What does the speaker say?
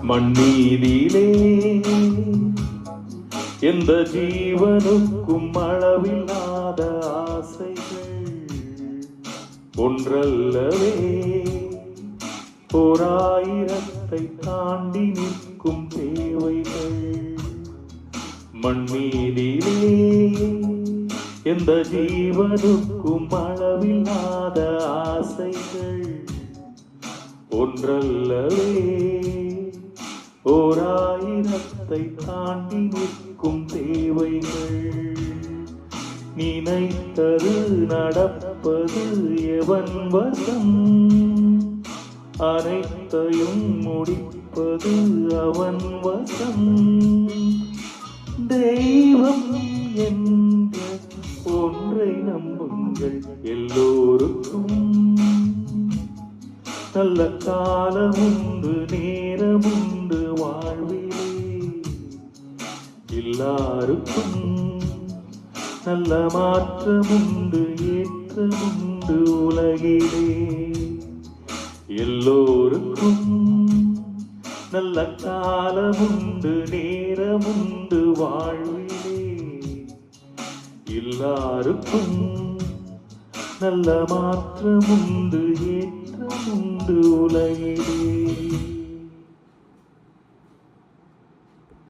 மண்ணீதிலே எந்த ஜீவனுக்கும் அளவில்லாத ஆசைகள் ஒன்றல்லவே ஓராயிரத்தை தாண்டி நிற்கும் தேவைகள். மண்ணீதிலே எந்த ஜீவனுக்கும் அளவில்லாத ஆசைகள் ஒன்றல்லவே ஓராயிரத்தை தாண்டி நிற்கும் தேவைகள். நினைத்தது நடப்பது எவன் வசம், அனைத்தையும் முடிப்பது அவன் வசம். தெய்வம் என்ற ஒன்றை நம்புங்கள், எல்லோருக்கும் நல்ல காலமுண்டு நேரமுண்டு வாழ்விலே. எல்லாருக்கும் நல்ல மாற்றமுண்டு ஏற்றமுண்டு உலகிலே. எல்லோருக்கும் நல்ல காலமுண்டு நேரமுண்டு வாழ்விலே. எல்லாருக்கும் நல்ல மாற்றமுண்டு ஏற்றமுண்டு உலகிலே.